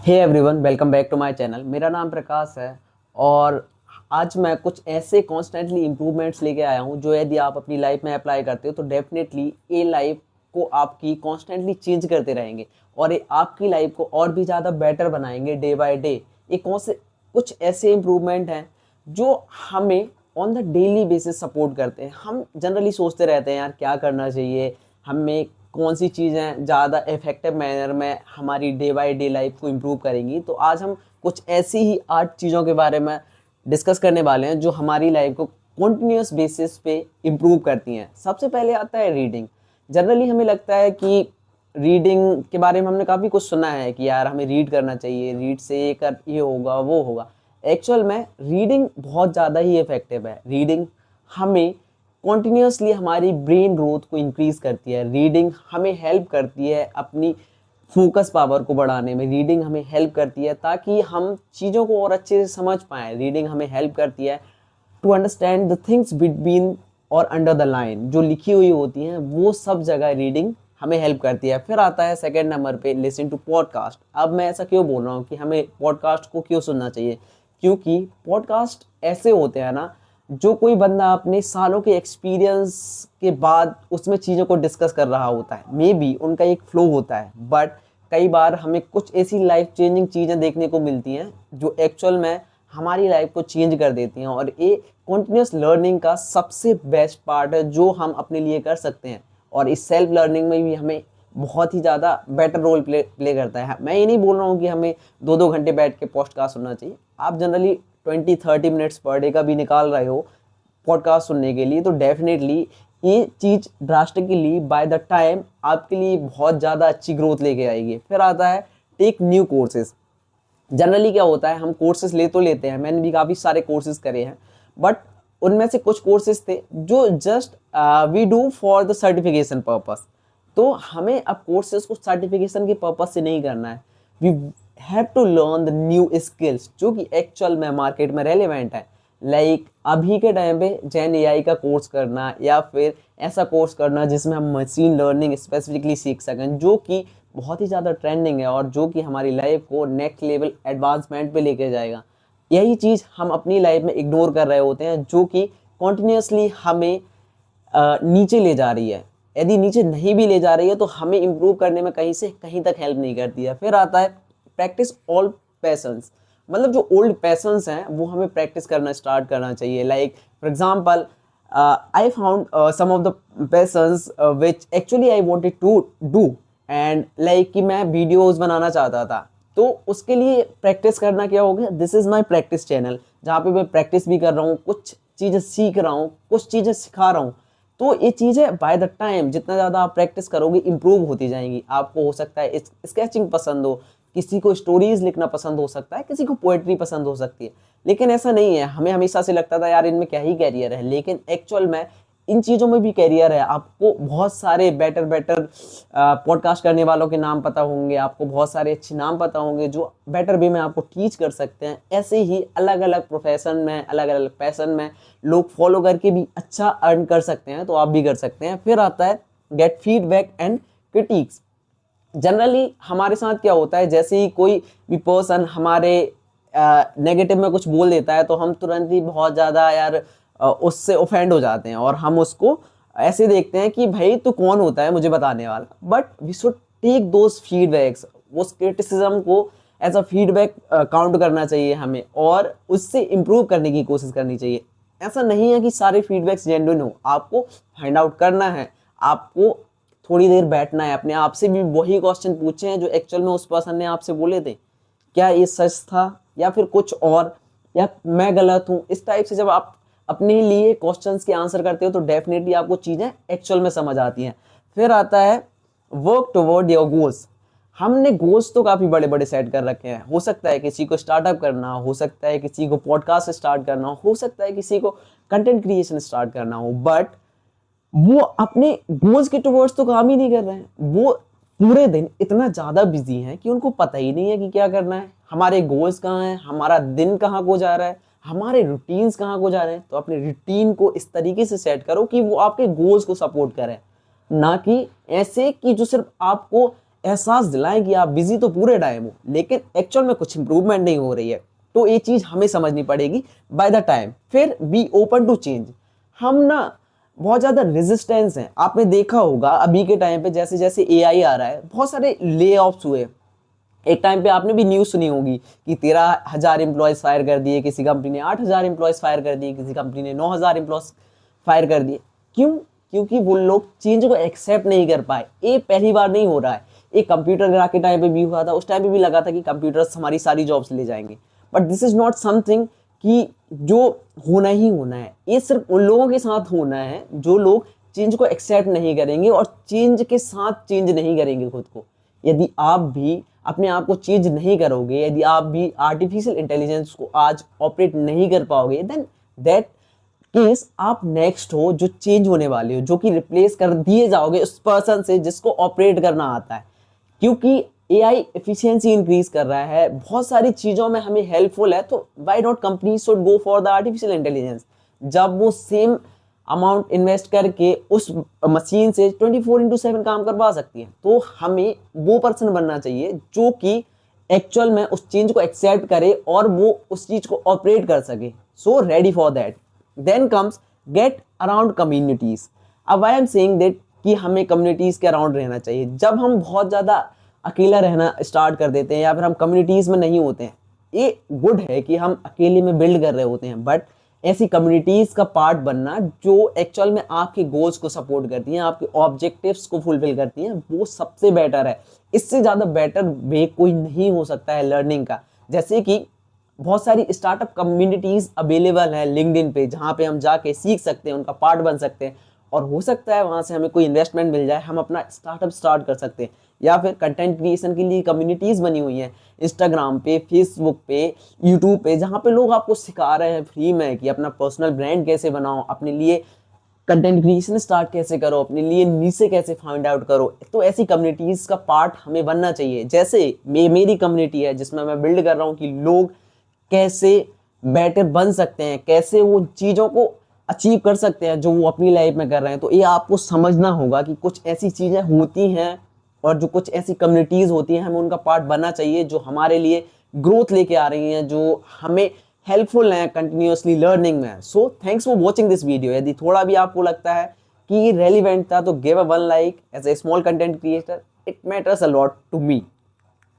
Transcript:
Hey everyone, welcome back to my channel. मेरा नाम प्रकाश है और आज मैं कुछ ऐसे कॉन्स्टेंटली इम्प्रूवमेंट्स लेके आया हूँ जो यदि आप अपनी लाइफ में अप्लाई करते हो तो डेफिनेटली ये लाइफ को आपकी कॉन्स्टेंटली चेंज करते रहेंगे और ये आपकी लाइफ को और भी ज़्यादा बेटर बनाएंगे डे बाय डे। ये कौन से कुछ ऐसे इम्प्रूवमेंट हैं जो हमें on the daily basis support करते हैं। हम जनरली सोचते रहते हैं यार क्या करना चाहिए, हमें कौन सी चीज़ें ज़्यादा इफेक्टिव मैनर में हमारी डे बाय डे लाइफ को इम्प्रूव करेंगी। तो आज हम कुछ ऐसी ही 8 चीज़ों के बारे में डिस्कस करने वाले हैं जो हमारी लाइफ को कॉन्टिन्यूस बेसिस पे इम्प्रूव करती हैं। सबसे पहले आता है रीडिंग। जनरली हमें लगता है कि रीडिंग के बारे में हमने काफ़ी कुछ सुना है कि यार हमें रीड करना चाहिए, रीड से ये होगा वो होगा। एक्चुअल में रीडिंग बहुत ज़्यादा ही इफेक्टिव है। रीडिंग हमें कॉन्टिन्यूसली हमारी ब्रेन ग्रोथ को इंक्रीज़ करती है। रीडिंग हमें हेल्प करती है अपनी फोकस पावर को बढ़ाने में। रीडिंग हमें हेल्प करती है ताकि हम चीज़ों को और अच्छे से समझ पाएँ। रीडिंग हमें हेल्प करती है to understand the things between और अंडर द लाइन। जो लिखी हुई होती हैं वो सब जगह रीडिंग हमें हेल्प करती है। फिर आता है सेकंड नंबर पे लिसन टू पॉडकास्ट। अब मैं ऐसा क्यों बोल रहा हूँ कि हमें पॉडकास्ट को क्यों सुनना चाहिए, क्योंकि पॉडकास्ट ऐसे होते हैं ना जो कोई बंदा अपने सालों के एक्सपीरियंस के बाद उसमें चीज़ों को डिस्कस कर रहा होता है। मे बी उनका एक फ्लो होता है, बट कई बार हमें कुछ ऐसी लाइफ चेंजिंग चीज़ें देखने को मिलती हैं जो एक्चुअल में हमारी लाइफ को चेंज कर देती हैं। और ये कॉन्टिन्यूस लर्निंग का सबसे बेस्ट पार्ट है जो हम अपने लिए कर सकते हैं। और इस सेल्फ लर्निंग में भी हमें बहुत ही ज़्यादा बेटर रोल प्ले करता है। मैं ये नहीं बोल रहा हूँ कि हमें 2-2 घंटे बैठ के पॉडकास्ट सुनना चाहिए। आप जनरली 20-30 मिनट्स पर डे का भी निकाल रहे हो पॉडकास्ट सुनने के लिए तो डेफिनेटली ये चीज़ ड्रास्टिकली बाय द टाइम आपके लिए बहुत ज़्यादा अच्छी ग्रोथ लेके आएगी। फिर आता है टेक न्यू कोर्सेज। जनरली क्या होता है, हम कोर्सेज तो लेते हैं। मैंने भी काफ़ी सारे कोर्सेज करे हैं, बट उनमें से कुछ कोर्सेज थे जो just we do for the certification purpose. तो हमें अब कोर्सेज को सर्टिफिकेशन के पर्पस से नहीं करना है। We have to learn the new skills जो कि एक्चुअल में मार्केट में रेलिवेंट है। लाइक अभी के टाइम पे जेन एआई का कोर्स करना या फिर ऐसा कोर्स करना जिसमें हम मशीन लर्निंग स्पेसिफिकली सीख सकें, जो कि बहुत ही ज़्यादा ट्रेंडिंग है और जो कि हमारी लाइफ को नेक्स्ट लेवल एडवांसमेंट पे लेके जाएगा। यही चीज़ हम अपनी लाइफ में इग्नोर कर रहे होते हैं जो कि कॉन्टिन्यूसली हमें नीचे ले जा रही है। यदि नीचे नहीं भी ले जा रही है तो हमें इम्प्रूव करने में कहीं से कहीं तक हेल्प नहीं करती है। फिर आता है प्रैक्टिस ऑल पैशंस। मतलब जो ओल्ड पैशंस हैं वो हमें प्रैक्टिस करना स्टार्ट करना चाहिए। Like for example I found some of the passions which actually I wanted to do and like कि मैं वीडियोस बनाना चाहता था। तो उसके लिए प्रैक्टिस करना क्या हो गया, this is my practice channel जहाँ पे मैं प्रैक्टिस भी कर रहा हूँ, कुछ चीज़ें सीख रहा हूँ, कुछ चीज़ें सिखा रहा हूँ। तो ये चीज़ें बाय द टाइम जितना ज़्यादा आप प्रैक्टिस करोगे इम्प्रूव होती जाएंगी। आपको हो सकता है स्केचिंग पसंद हो, किसी को स्टोरीज लिखना पसंद हो सकता है, किसी को पोएट्री पसंद हो सकती है। लेकिन ऐसा नहीं है। हमें हमेशा से लगता था यार इनमें क्या ही कैरियर है, लेकिन एक्चुअल में इन चीज़ों में भी कैरियर है। आपको बहुत सारे बेटर पॉडकास्ट करने वालों के नाम पता होंगे, आपको बहुत सारे अच्छे नाम पता होंगे जो बेटर वे में आपको टीच कर सकते हैं। ऐसे ही अलग अलग प्रोफेशन में, अलग अलग पैशन में लोग फॉलो करके भी अच्छा अर्न कर सकते हैं, तो आप भी कर सकते हैं। फिर आता है gate feedback and critics. Generally हमारे साथ क्या होता है, जैसे ही कोई भी पर्सन हमारे नेगेटिव में कुछ बोल देता है तो हम तुरंत ही बहुत ज़्यादा यार उससे ऑफेंड हो जाते हैं और हम उसको ऐसे देखते हैं कि भाई तू कौन होता है मुझे बताने वाला। But we should take those feedbacks, उस क्रिटिसिज्म को एज अ फीडबैक काउंट करना चाहिए हमें और उससे इम्प्रूव करने की कोशिश करनी चाहिए। ऐसा नहीं है कि सारे फीडबैक्स जेन्युइन हो, आपको फाइंड आउट करना है। आपको थोड़ी देर बैठना है, अपने आप से भी वही क्वेश्चन पूछे हैं जो एक्चुअल में उस पर्सन ने आपसे बोले थे। क्या ये सच था या फिर कुछ और, या मैं गलत हूँ। इस टाइप से जब आप अपने लिए क्वेश्चंस के आंसर करते हो तो डेफिनेटली आपको चीज़ें एक्चुअल में समझ आती हैं। फिर आता है वर्क टुवर्ड योर गोल्स। हमने गोल्स तो काफ़ी बड़े बड़े सेट कर रखे हैं। हो सकता है किसी को स्टार्टअप करना हो सकता है किसी को पॉडकास्ट स्टार्ट करना हो सकता है किसी को कंटेंट क्रिएशन स्टार्ट करना हो, बट वो अपने गोल्स के टुवर्ड्स तो काम ही नहीं कर रहे हैं। वो पूरे दिन इतना ज़्यादा बिजी हैं कि उनको पता ही नहीं है कि क्या करना है, हमारे गोल्स कहाँ हैं, हमारा दिन कहाँ को जा रहा है, हमारे रूटीन्स कहाँ को जा रहे हैं। तो अपने रूटीन को इस तरीके से सेट करो कि वो आपके गोल्स को सपोर्ट करें, ना कि ऐसे कि जो सिर्फ आपको एहसास दिलाएं कि आप बिजी तो पूरे टाइम हो, लेकिन एक्चुअल में कुछ इंप्रूवमेंट नहीं हो रही है। तो ये चीज़ हमें समझनी पड़ेगी बाय द टाइम। फिर बी ओपन टू चेंज। हम ना बहुत ज़्यादा रेजिस्टेंस हैं। आपने देखा होगा अभी के टाइम पे जैसे जैसे एआई आ रहा है, बहुत सारे ले ऑफ्स हुए। एक टाइम पे आपने भी न्यूज़ सुनी होगी कि 13,000 एम्प्लॉयज़ फायर कर दिए किसी कंपनी ने, 8,000 एम्प्लॉयज़ फायर कर दिए किसी कंपनी ने, 9,000 एम्प्लॉयज़ फायर कर दिए। क्यों? क्योंकि वो लोग चेंज को एक्सेप्ट नहीं कर पाए। ये पहली बार नहीं हो रहा है, एक कंप्यूटर गिरा के टाइम पे भी हुआ था। उस टाइम पे भी लगा था कि कंप्यूटर्स हमारी सारी जॉब्स ले जाएंगे, but this is not something कि जो होना ही होना है। ये सिर्फ उन लोगों के साथ होना है जो लोग चेंज को एक्सेप्ट नहीं करेंगे और चेंज के साथ चेंज नहीं करेंगे खुद को। यदि आप भी अपने आप को चेंज नहीं करोगे, यदि आप भी आर्टिफिशियल इंटेलिजेंस को आज ऑपरेट नहीं कर पाओगे, देन दैट केस आप नेक्स्ट हो जो चेंज होने वाले हो, जो कि रिप्लेस कर दिए जाओगे उस पर्सन से जिसको ऑपरेट करना आता है। क्योंकि एआई एफिशिएंसी इंक्रीज कर रहा है, बहुत सारी चीज़ों में हमें हेल्पफुल है, तो why not company should go for the artificial intelligence. जब वो सेम अमाउंट इन्वेस्ट करके उस मशीन से 24/7 काम करवा सकती है, तो हमें वो पर्सन बनना चाहिए जो कि एक्चुअल में उस चेंज को एक्सेप्ट करे और वो उस चीज़ को ऑपरेट कर सके। So ready for that. Then comes get around communities. अब आई एम सेइंग दैट कि हमें कम्युनिटीज़ के अराउंड रहना चाहिए। जब हम बहुत ज़्यादा अकेला रहना स्टार्ट कर देते हैं या फिर हम कम्युनिटीज़ में नहीं होते हैं, ये गुड है कि हम अकेले में बिल्ड कर रहे होते हैं, बट ऐसी कम्युनिटीज़ का पार्ट बनना जो एक्चुअल में आपके गोल्स को सपोर्ट करती हैं, आपके ऑब्जेक्टिव्स को फुलफिल करती हैं, वो सबसे बेटर है। इससे ज़्यादा बेटर वे कोई नहीं हो सकता है लर्निंग का। जैसे कि बहुत सारी स्टार्टअप कम्युनिटीज़ अवेलेबल हैं लिंक्डइन पे, जहाँ पे हम जाके सीख सकते हैं, उनका पार्ट बन सकते हैं, और हो सकता है वहाँ से हमें कोई इन्वेस्टमेंट मिल जाए, हम अपना स्टार्टअप स्टार्ट कर सकते हैं। या फिर कंटेंट क्रिएशन के लिए कम्युनिटीज़ बनी हुई हैं इंस्टाग्राम पे, फेसबुक पे, यूट्यूब पे, जहाँ पे लोग आपको सिखा रहे हैं फ्री में कि अपना पर्सनल ब्रांड कैसे बनाओ, अपने लिए कंटेंट क्रिएशन स्टार्ट कैसे करो, अपने लिए नीचे कैसे फाइंड आउट करो। तो ऐसी कम्युनिटीज़ का पार्ट हमें बनना चाहिए। जैसे मेरी कम्युनिटी है जिसमें मैं बिल्ड कर रहा हूँ कि लोग कैसे बेटर बन सकते हैं, कैसे वो चीज़ों को अचीव कर सकते हैं जो वो अपनी लाइफ में कर रहे हैं। तो ये आपको समझना होगा कि कुछ ऐसी चीज़ें होती हैं और जो कुछ ऐसी कम्युनिटीज़ होती हैं, हमें उनका पार्ट बनना चाहिए जो हमारे लिए ग्रोथ लेके आ रही हैं, जो हमें हेल्पफुल हैं कंटिन्यूअसली लर्निंग में। So thanks for watching this video. यदि थोड़ा भी आपको लगता है कि ये रेलिवेंट था तो give a one like. As a small content creator it matters a lot to me.